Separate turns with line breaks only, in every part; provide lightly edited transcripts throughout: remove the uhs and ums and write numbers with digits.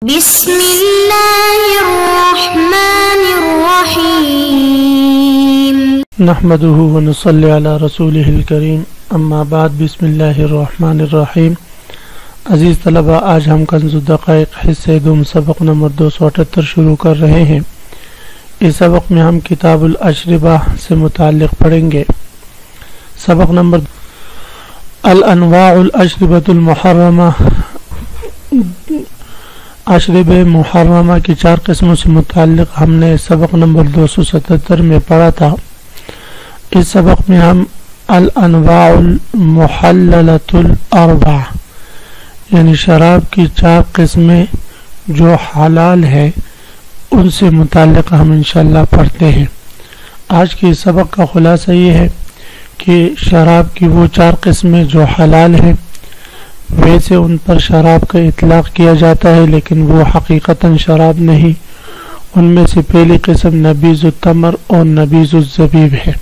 بسم اللہ الرحمن الرحیم
نحمده ونصلی علی رسولہ الکریم اما بعد بسم اللہ الرحمن الرحیم۔ عزیز طلبہ، آج ہم کنز الدقائق حصہ دوم سبق نمبر 278 شروع کر رہے ہیں۔ اس سبق میں ہم کتاب الاشربہ سے متعلق پڑھیں گے۔ سبق نمبر الانواع الاشربۃ المحرمہ، اشرب محرمہ کی 4 قسموں سے متعلق ہم نے سبق نمبر 277 میں پڑھا تھا۔ اس سبق میں ہم الانواع المحللۃ الاربع یعنی شراب کی 4 قسمیں جو حلال ہے ان سے متعلق ہم انشاءاللہ پڑھتے ہیں۔ آج کے سبق کا خلاصہ یہ ہے کہ شراب کی وہ 4 قسمیں جو حلال ہیں، ویسے ان پر شراب کا اطلاق کیا جاتا ہے لیکن وہ حقیقتاً شراب نہیں۔ ان میں سے پہلی قسم نبیذ التمر اور نبیذ الزبیب ہے۔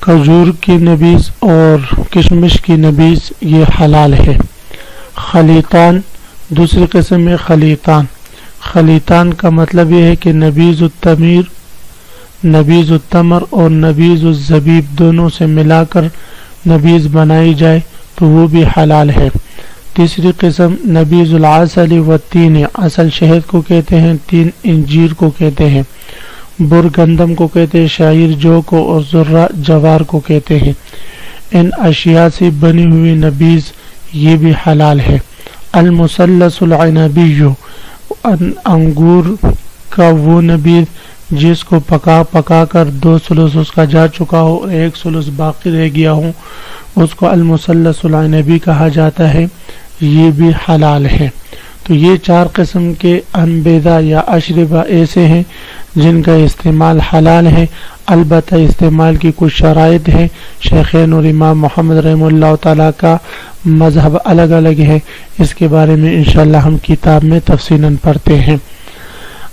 کھجور کی نبیذ اور کشمش کی نبیذ یہ حلال ہے۔ خلیطان دوسری قسم ہے خلیطان۔ خلیطان کا مطلب یہ ہے کہ نبیذ التمر اور نبیذ الزبیب دونوں سے ملا کر نبیذ بنائی جائے تو وہ بھی حلال ہے۔ تیسری قسم نبیذ العسل والتین، عسل شہد کو کہتے ہیں، تین انجیر کو کہتے ہیں، بر گندم کو کہتے ہیں، شعیر جو کو، اور ذرہ جوار کو کہتے ہیں۔ ان اشیاء سے بنی ہوئی نبیذ یہ بھی حلال ہے۔ المثلث العنبی، انگور کا وہ نبیذ جس کو پکا کر 2 ثلث اس کا جا چکا ہو اور 1 ثلث باقی رہ گیا ہو، اس کو المثلث العنبی کہا جاتا ہے، یہ بھی حلال ہے۔ تو یہ 4 قسم کے انبیذہ یا اشربہ ایسے ہیں جن کا استعمال حلال ہے، البتہ استعمال کی کچھ شرائط ہیں۔ شیخین اور امام محمد رحمہ اللہ تعالیٰ کا مذہب الگ الگ ہے، اس کے بارے میں انشاءاللہ ہم کتاب میں تفصیلاً پڑھتے ہیں۔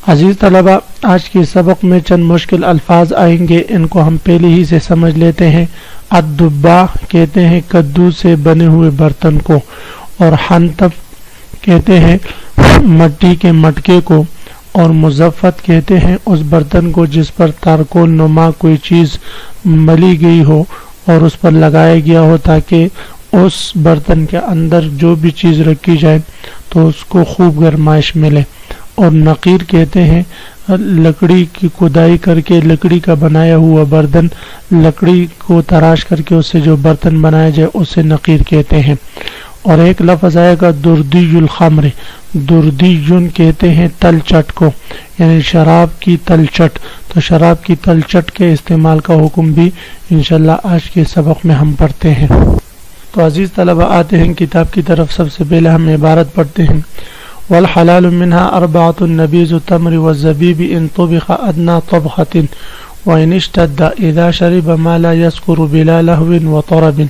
عزیز طلبہ، آج کے سبق میں چند مشکل الفاظ آئیں گے، ان کو ہم پہلے ہی سے سمجھ لیتے ہیں۔ الدبا کہتے ہیں کدو سے بنے ہوئے برتن کو، اور حنطب کہتے ہیں مٹی کے مٹکے کو، اور مزفت کہتے ہیں اس برتن کو جس پر تارکول نما کوئی چیز ملی گئی ہو اور اس پر لگایا گیا ہو تاکہ اس برتن کے اندر جو بھی چیز رکھی جائے تو اس کو خوب گرمائش ملے۔ اور نقیر کہتے ہیں لکڑی کی کھدائی کر کے لکڑی کا بنایا ہوا برتن، لکڑی کو تراش کر کے اس سے جو برتن بنایا جائے اسے نقیر کہتے ہیں۔ اور ایک لفظ آئے گا دردی الخمر، دردیون کہتے ہیں تل چٹ کو، یعنی شراب کی تل چٹ۔ تو شراب کی تل چٹ کے استعمال کا حکم بھی انشاءاللہ آج کے سبق میں ہم پڑھتے ہیں۔ تو عزیز طلبہ، آتے ہیں کتاب کی طرف۔ سب سے پہلے ہم عبارت پڑھتے ہیں۔ والحلال منها 4 نبیذ التمر والزبیب ان طبخ ادنى طبخة وان اشتد اذا شرب ما لا يسكر بلا لهو وطرب،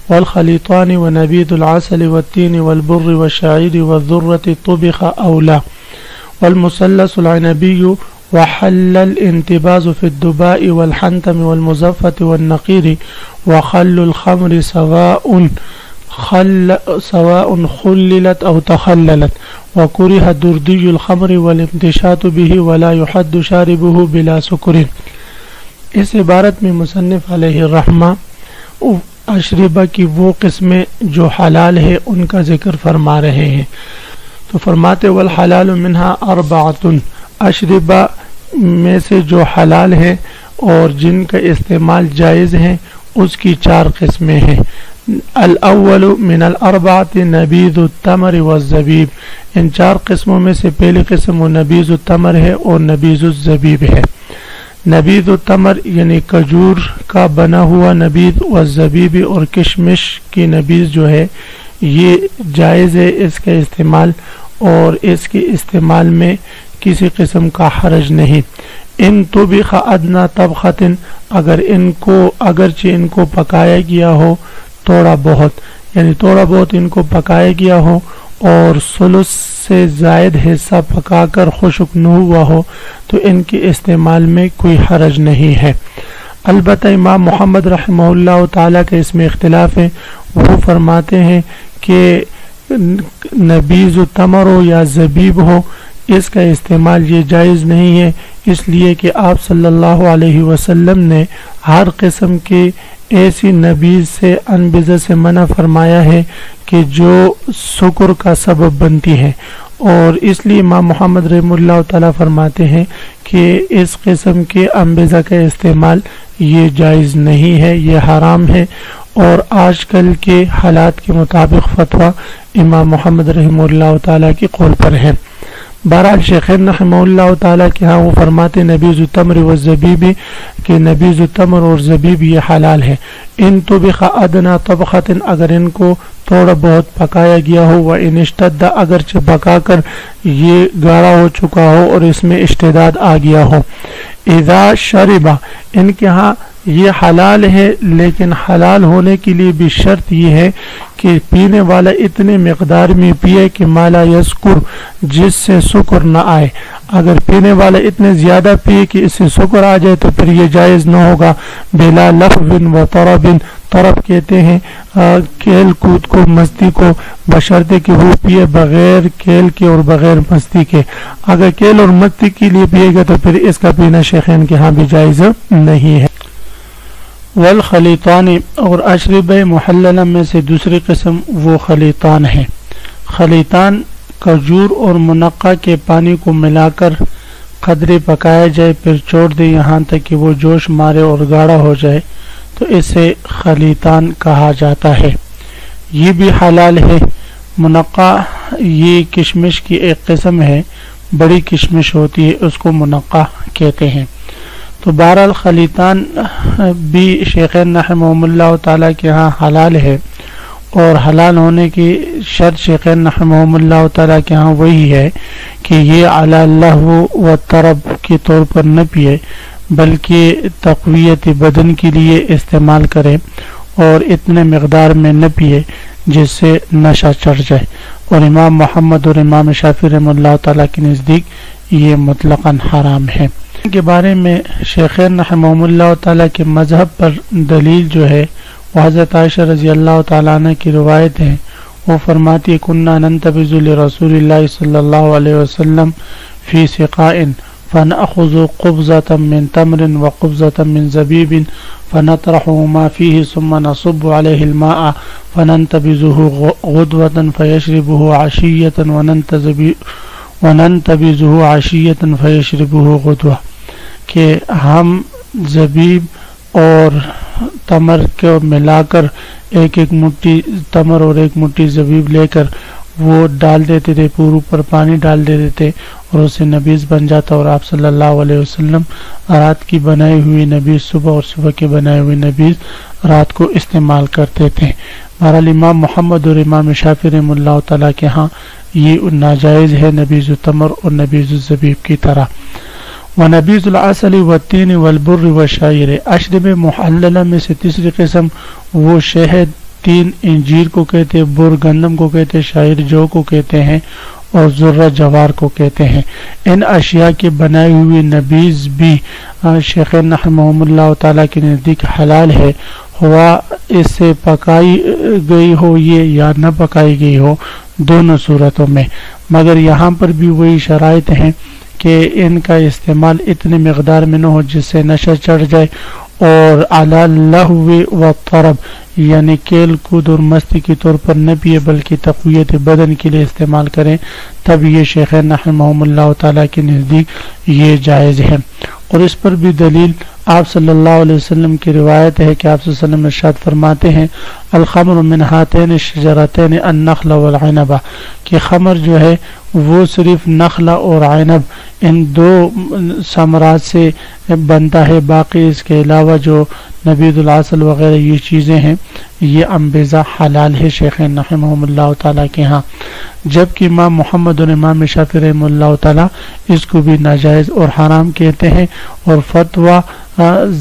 والخليطان ونبيذ العسل والتين والبر والشعير والذرة طبخ أو لا، والمثلث العنبي وحل الانتباز في الدباء والحنتم والمزفة والنقير، وخل الخمر سواء خللت أو تخللت، وكره دردي الخمر والامتشاط به ولا يحد شاربه بلا سكر۔ اس عبارت میں مصنف علیہ الرحمہ اشربہ کی وہ قسمیں جو حلال ہے ان کا ذکر فرما رہے ہیں۔ تو فرماتے والحلال منها 4، اشربہ میں سے جو حلال ہے اور جن کا استعمال جائز ہے اس کی 4 قسمیں ہیں۔ الاول من الاربعۃ نبیذ التمر والزبیب، ان 4 قسموں میں سے پہلی قسم وہ نبیذ التمر ہے اور نبیذ الزبیب ہے۔ نبیذ التمر یعنی کھجور کا بنا ہوا نبیذ، والزبیب اور کشمش کی نبیذ جو ہے یہ جائز ہے اس کا استعمال، اور اس کے استعمال میں کسی قسم کا حرج نہیں۔ ان طبخ ادنى طبخة، اگرچہ ان کو پکایا گیا ہو تھوڑا بہت، یعنی تھوڑا بہت ان کو پکایا گیا ہو اور ثلث سے زائد حصہ پکا کر خشک نہ ہوا ہو تو ان کے استعمال میں کوئی حرج نہیں ہے۔ البتہ امام محمد رحمہ اللہ تعالیٰ کے اس میں اختلاف ہے، وہ فرماتے ہیں کہ نبیذ تمر ہو یا زبیب ہو، اس کا استعمال یہ جائز نہیں ہے، اس لیے کہ آپ صلی اللہ علیہ وسلم نے ہر قسم کی ایسی نبیذ سے انبذہ سے منع فرمایا ہے کہ جو سکر کا سبب بنتی ہے، اور اس لیے امام محمد رحمہ اللہ تعالیٰ فرماتے ہیں کہ اس قسم کے انبذہ کا استعمال یہ جائز نہیں ہے، یہ حرام ہے، اور آج کل کے حالات کے مطابق فتویٰ امام محمد رحمہ اللہ تعالیٰ کی قول پر ہے۔ بہرحال شیخین رحمہ اللہ تعالیٰ کے ہاں وہ فرماتے نبیذ التمر والزبیب کہ نبیذ التمر اور زبیب یہ حلال ہے، ان طبخ ادنا طبخۃ، اگر ان کو تھوڑا بہت پکایا گیا ہو، وان اشتد، اگرچہ پکا کر یہ گاڑھا ہو چکا ہو اور اس میں اشتداد آ گیا ہو، اذا شربا، ان کے ہاں یہ حلال ہے، لیکن حلال ہونے کے لیے بھی شرط یہ ہے کہ پینے والا اتنے مقدار میں پیے کہ مالا یسکر، جس سے سکر نہ آئے۔ اگر پینے والا اتنے زیادہ پیے کہ اس سے سکر آ جائے تو پھر یہ جائز نہ ہوگا۔ بلا لغو و طرب، طرب کہتے ہیں کھیل کود کو، مستی کو، بشرطے کہ وہ پیے بغیر کھیل کے اور بغیر مستی کے۔ اگر کھیل اور مستی کے لیے پیے گا تو پھر اس کا پینا شیخین کے ہاں بھی جائز نہیں ہے۔ والخلیطان، اور اشرب محللہ میں سے دوسری قسم وہ خلیطان ہے۔ خلیطان کھجور اور منقع کے پانی کو ملا کر قدرے پکایا جائے، پھر چھوڑ دے یہاں تک کہ وہ جوش مارے اور گاڑھا ہو جائے، تو اسے خلیطان کہا جاتا ہے، یہ بھی حلال ہے۔ منقع یہ کشمش کی ایک قسم ہے، بڑی کشمش ہوتی ہے، اس کو منقع کہتے ہیں۔ تو بہرحال خلیطان بھی شیخین رحمہم اللہ تعالیٰ کے ہاں حلال ہے، اور حلال ہونے کی شرط شیخین رحمہم اللہ تعالیٰ کے ہاں وہی ہے کہ یہ علی اللہو و طرب کے طور پر نہ پیے، بلکہ تقویت بدن کے لیے استعمال کرے، اور اتنے مقدار میں نہ پیے جس سے نشہ چڑھ جائے۔ اور امام محمد اور امام شافعی رحمہ اللہ تعالیٰ کے نزدیک یہ مطلقاً حرام ہے۔ کے بارے میں شیخین رحمہم اللہ تعالیٰ کے مذہب پر دلیل جو ہے وہ حضرت عائشہ رضی اللہ تعالیٰ عنہ کی روایت ہے، وہ فرماتی ہے کننا ننتبذ لرسول اللہ صلی اللہ علیہ وسلم فی سقاء فنأخذ قبضة من تمر وقبضة من زبیب فنطرحه ما فيه ثم نصب عليه الماء فننتبذه غدوة فيشربه عشية وننتبذه عشية فيشربه غدوة، کہ ہم زبیب اور تمر کو ملا کر ایک ایک مٹھی تمر اور ایک مٹھی زبیب لے کر وہ ڈال دیتے تھے، پورے اوپر پانی ڈال دیتے تھے اور اسے نبیذ بن جاتا، اور آپ صلی اللہ علیہ وسلم رات کی بنائی ہوئی نبیذ صبح اور صبح کی بنائی ہوئی نبیذ رات کو استعمال کرتے تھے۔ بہرحال امام محمد اور امام شافعی رحمہ اللہ تعالیٰ کے ہاں یہ ناجائز ہے نبیذ التمر اور نبیذ الزبیب کی طرح۔ ونبیذ العسل والتین والبر والشعیر، اشرب محللہ میں سے تیسری قسم وہ شہد، تین انجیر کو کہتے ہیں، بر گندم کو کہتے ہیں، شعیر جو کو کہتے ہیں، اور ذرہ جوار کو کہتے ہیں۔ ان اشیاء کے بنائی ہوئی نبیذ بھی شیخین رحمہم اللہ تعالیٰ کے نزدیک حلال ہے، ہوا اس سے پکائی گئی ہو یہ یا نہ پکائی گئی ہو، دونوں صورتوں میں، مگر یہاں پر بھی وہی شرائط ہیں کہ ان کا استعمال اتنے مقدار میں نہ ہو جس سے نشہ چڑھ جائے، اور علی اللہو و طرب یعنی کھیل کود اور مستی کے طور پر نہ پیے بلکہ تقویت بدن کے لیے استعمال کریں، تب یہ شیخین رحمہم اللہ تعالیٰ کے نزدیک یہ جائز ہے۔ اور اس پر بھی دلیل آپ صلی اللہ علیہ وسلم کی روایت ہے کہ آپ صلی اللہ علیہ وسلم ارشاد فرماتے ہیں الخمر من ہاتین الشجرتین النخل والعنب، کہ خمر جو ہے وہ صرف نخلا اور عنب ان دو ثمرات سے بنتا ہے، باقی اس کے علاوہ جو نبیذ العسل وغیرہ یہ چیزیں ہیں یہ انبذہ حلال ہے شیخین رحمہم اللہ تعالیٰ کے ہاں، جبکہ امام محمد اور امام شافعی رحمہ اللہ تعالیٰ اس کو بھی ناجائز اور حرام کہتے ہیں، اور فتویٰ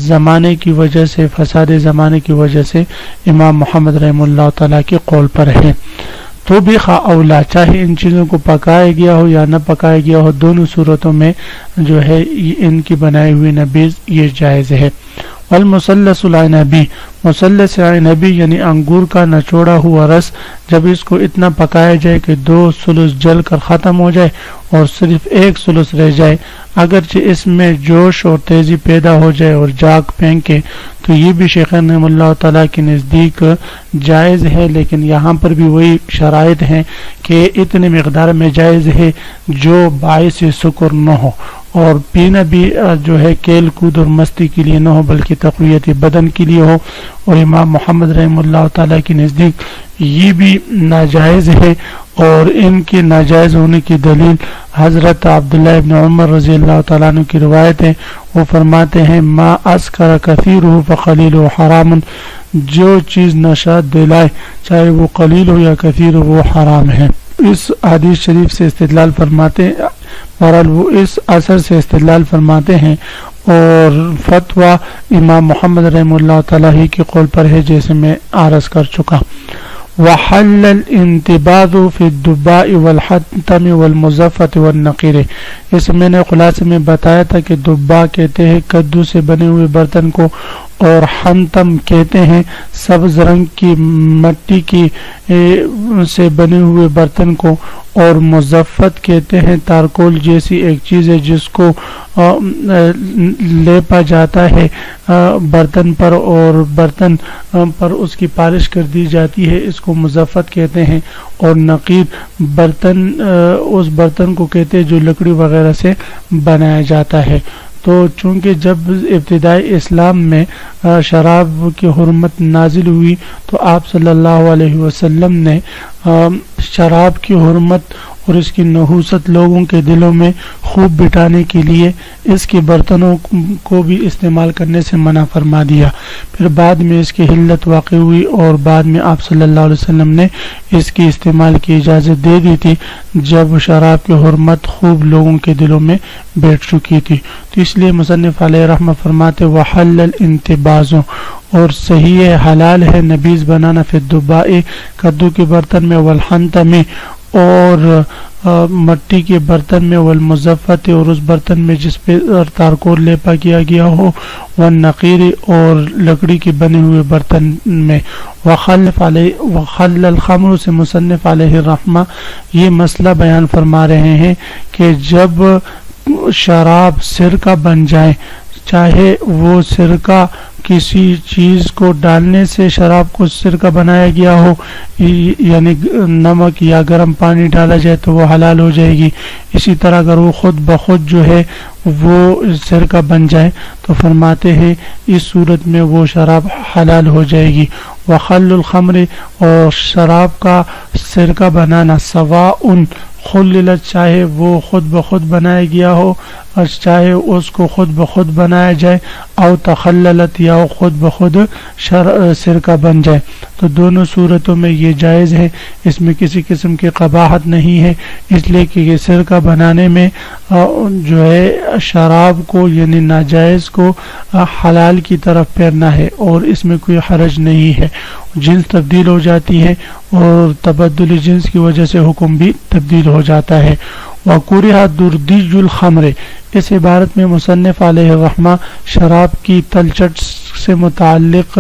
زمانے کی وجہ سے، فساد زمانے کی وجہ سے امام محمد رحمہ اللہ تعالیٰ کے قول پر ہے۔ تو بھی خواہ اولا چاہے ان چیزوں کو پکایا گیا ہو یا نہ پکایا گیا ہو، دونوں صورتوں میں جو ہے ان کی بنائی ہوئی نبیذ یہ جائز ہے۔ والمثلث العنبی، مثلث عنبی یعنی انگور کا نچوڑا ہوا رس، جب اس کو اتنا پکایا جائے کہ 2 ثلث جل کر ختم ہو جائے اور صرف 1 ثلث رہ جائے، اگرچہ اس میں جوش اور تیزی پیدا ہو جائے اور جاگ پھینکے تو یہ بھی شیخین رحمہ اللہ تعالیٰ کے نزدیک جائز ہے، لیکن یہاں پر بھی وہی شرائط ہیں کہ اتنے مقدار میں جائز ہے جو باعث سکر نہ ہو، اور پینا بھی جو ہے کھیل کود اور مستی کے لیے نہ ہو بلکہ تقویت بدن کے لیے ہو، اور امام محمد رحمہ اللہ تعالیٰ کے نزدیک یہ بھی ناجائز ہے، اور ان کے ناجائز ہونے کی دلیل حضرت عبداللہ ابن عمر رضی اللہ تعالیٰ عنہ کی روایت ہے، وہ فرماتے ہیں ما اسکر کثیرہ فقلیلہ حرام، جو چیز نشہ دلائے چاہے وہ قلیل ہو یا کثیر ہو وہ حرام ہے۔ اس حدیث شریف سے استدلال فرماتے ہیں، بہرحال وہ اس اثر سے استدلال فرماتے ہیں، اور فتویٰ امام محمد رحمہ اللہ تعالیٰ ہی کے قول پر ہے جیسے میں عرض کر چکا۔ وحل الانتباذ فی الدباء والحنطم والمزفت والنقیر، اس میں نے خلاصے میں بتایا تھا کہ دبا کہتے ہیں کدو سے بنے ہوئے برتن کو، اور حنطم کہتے ہیں سبز رنگ کی مٹی کی سے بنے ہوئے برتن کو، اور مزفت کہتے ہیں تارکول جیسی ایک چیز ہے جس کو لیپا جاتا ہے برتن پر، اور برتن پر اس کی پالش کر دی جاتی ہے، اس کو مزفت کہتے ہیں۔ اور نقیر برتن اس برتن کو کہتے ہیں جو لکڑی وغیرہ سے بنایا جاتا ہے۔ تو چونکہ جب ابتدائی اسلام میں شراب کی حرمت نازل ہوئی تو آپ صلی اللہ علیہ وسلم نے شراب کی حرمت اور اس کی نحوست لوگوں کے دلوں میں خوب بٹھانے کے لیے اس کے برتنوں کو بھی استعمال کرنے سے منع فرما دیا۔ پھر بعد میں اس کی حلت واقع ہوئی اور بعد میں آپ صلی اللہ علیہ وسلم نے اس کی استعمال کی اجازت دے دی تھی جب شراب کی حرمت خوب لوگوں کے دلوں میں بیٹھ چکی تھی۔ تو اس لیے مصنف علیہ رحمہ فرماتے وحل الانتباذ، اور صحیح ہے حلال ہے نبیذ بنانا فی الدباء کدو کے برتن میں، والحنطم اور مٹی کے برتن میں، والمزفت اور اس برتن میں جس پہ تارکول لیپا کیا گیا ہو، والنقیر اور لکڑی کے بنے ہوئے برتن میں۔ وخل الخمر سے مصنف علیہ الرحمہ یہ مسئلہ بیان فرما رہے ہیں کہ جب شراب سرکہ بن جائے، چاہے وہ سرکہ کسی چیز کو ڈالنے سے شراب کو سرکہ بنایا گیا ہو، یعنی نمک یا گرم پانی ڈالا جائے تو وہ حلال ہو جائے گی، اسی طرح اگر وہ خود بخود جو ہے وہ سرکہ بن جائے تو فرماتے ہیں اس صورت میں وہ شراب حلال ہو جائے گی۔ وخل الخمر، اور شراب کا سرکہ بنانا، سواء خللت، چاہے وہ خود بخود بنایا گیا ہو اور چاہے اس کو خود بخود بنایا جائے، او تخللت، یا خود بخود سرکہ بن جائے، تو دونوں صورتوں میں یہ جائز ہے، اس میں کسی قسم کی قباحت نہیں ہے، اس لیے کہ یہ سرکہ بنانے میں جو ہے شراب کو یعنی ناجائز کو حلال کی طرف پھیرنا ہے، اور اس میں کوئی حرج نہیں ہے۔ جنس تبدیل ہو جاتی ہے اور تبدل جنس کی وجہ سے حکم بھی تبدیل ہو جاتا ہے۔ وَكُرِهَ دُرْدِيُّ الْخَمْرِ، اس عبارت میں مصنف علیہ الرحمہ شراب کی تلچٹ سے متعلق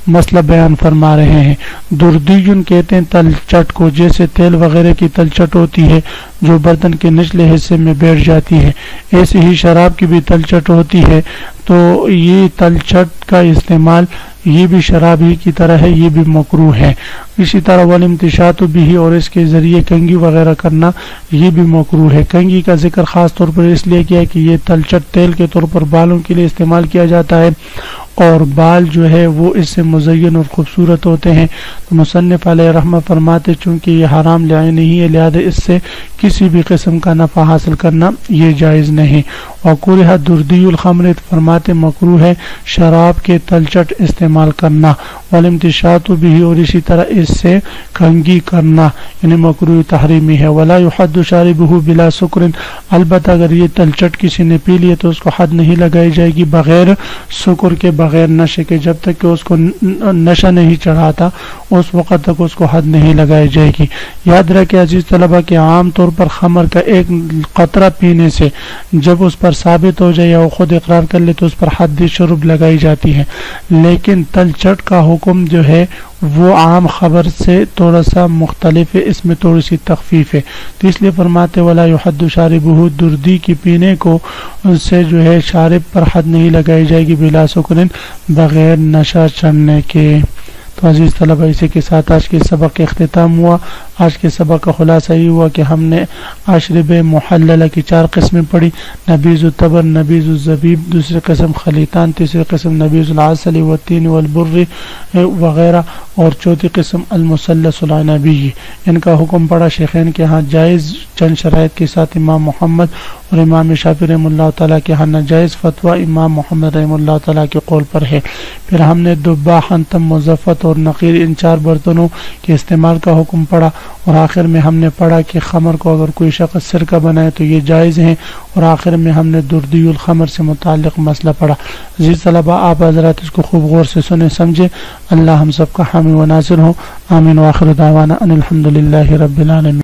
مسئلہ بیان فرما رہے ہیں۔ دردیون کہتے ہیں تلچٹ کو، جیسے تیل وغیرہ کی تلچٹ ہوتی ہے جو برتن کے نچلے حصے میں بیٹھ جاتی ہے، ایسے ہی شراب کی بھی تلچٹ ہوتی ہے، تو یہ تلچٹ کا استعمال یہ بھی شراب ہی کی طرح ہے، یہ بھی مکروہ ہے۔ اسی طرح والامتشاط بھی، اور اس کے ذریعے کنگھی وغیرہ کرنا یہ بھی مکروہ ہے۔ کنگھی کا ذکر خاص طور پر اس لیے کیا ہے کہ یہ تلچٹ تیل کے طور پر بالوں کے لیے استعمال کیا جاتا ہے، اور بال جو ہے وہ اس سے مزین اور خوبصورت ہوتے ہیں، تو مصنف علیہ رحمہ فرماتے چونکہ یہ حرام لعین نہیں ہے لہذا اس سے کسی بھی قسم کا نفع حاصل کرنا یہ جائز نہیں۔ وَكُرِهَ دُرْدِيُّ الْخَمْرِ، فرماتے مکروہ ہے شراب کے تلچٹ استعمال کرنا، والامتشاط بھی، اور اسی طرح اس سے کنگھی کرنا یعنی مکروہ تحریمی ہے۔ وَلَا يُحَدُّ شَارِبُهُ بِلَا سُكْرٍ، البتہ اگر یہ تلچٹ کسی نے پی لیے تو اس کو حد نہیں لگائی جائے گی بغیر سکر کے، بغیر نشے کے، جب تک کہ اس کو نشہ نہیں چڑھاتا اس وقت تک اس کو حد نہیں لگائی جائے گی۔ یاد رکھیں عزیز طلبہ کہ عام طور پر خمر کا ایک قطرہ پینے سے جب اس پر ثابت ہو جائے یا وہ خود اقرار کر لے تو اس پر حد شرب لگائی جاتی ہے، لیکن تل چٹ کا حکم جو ہے وہ عام خبر سے تھوڑا سا مختلف ہے، اس میں تھوڑی سی تخفیف ہے، تو اس لیے فرماتے ولا یحد شاربہ، دردی کی پینے کو سے جو ہے شارب پر حد نہیں لگائی جائے گی بلا سکرن، بغیر نشہ چڑھنے کے۔ تو عزیز طلبہ، اسی کے ساتھ آج کے سبق کا اختتام ہوا۔ آج کے سبق کا خلاصہ یہ ہوا کہ ہم نے اشرب محللہ کی 4 قسمیں پڑھی، نبیذ التبر، نبیذ الزبیب، دوسری قسم خلیطان، تیسری قسم نبیذ العسل والتین والبر وغیرہ، اور چوتھی قسم المثلث العنبی۔ ان کا حکم پڑا شیخین کے ہاں جائز چند شرائط کے ساتھ، امام محمد اور امام شافعی رحمہ اللہ تعالیٰ کے ہاں ناجائز، فتویٰ امام محمد رحمہ اللہ تعالیٰ کے قول پر ہے۔ پھر ہم نے دبا، حنطم، مزفت اور نقیر ان 4 برتنوں کے استعمال کا حکم پڑا، اور آخر میں ہم نے پڑھا کہ خمر کو اگر کوئی شخص سرکہ بنائے تو یہ جائز ہیں، اور آخر میں ہم نے دردی الخمر سے متعلق مسئلہ پڑھا۔ عزیز طلبہ، آپ حضرات اس کو خوب غور سے سنیں سمجھیں۔ اللہ ہم سب کا حامی و ناصر ہو، آمین، وآخر دعوانا ان الحمدللہ رب العالمین۔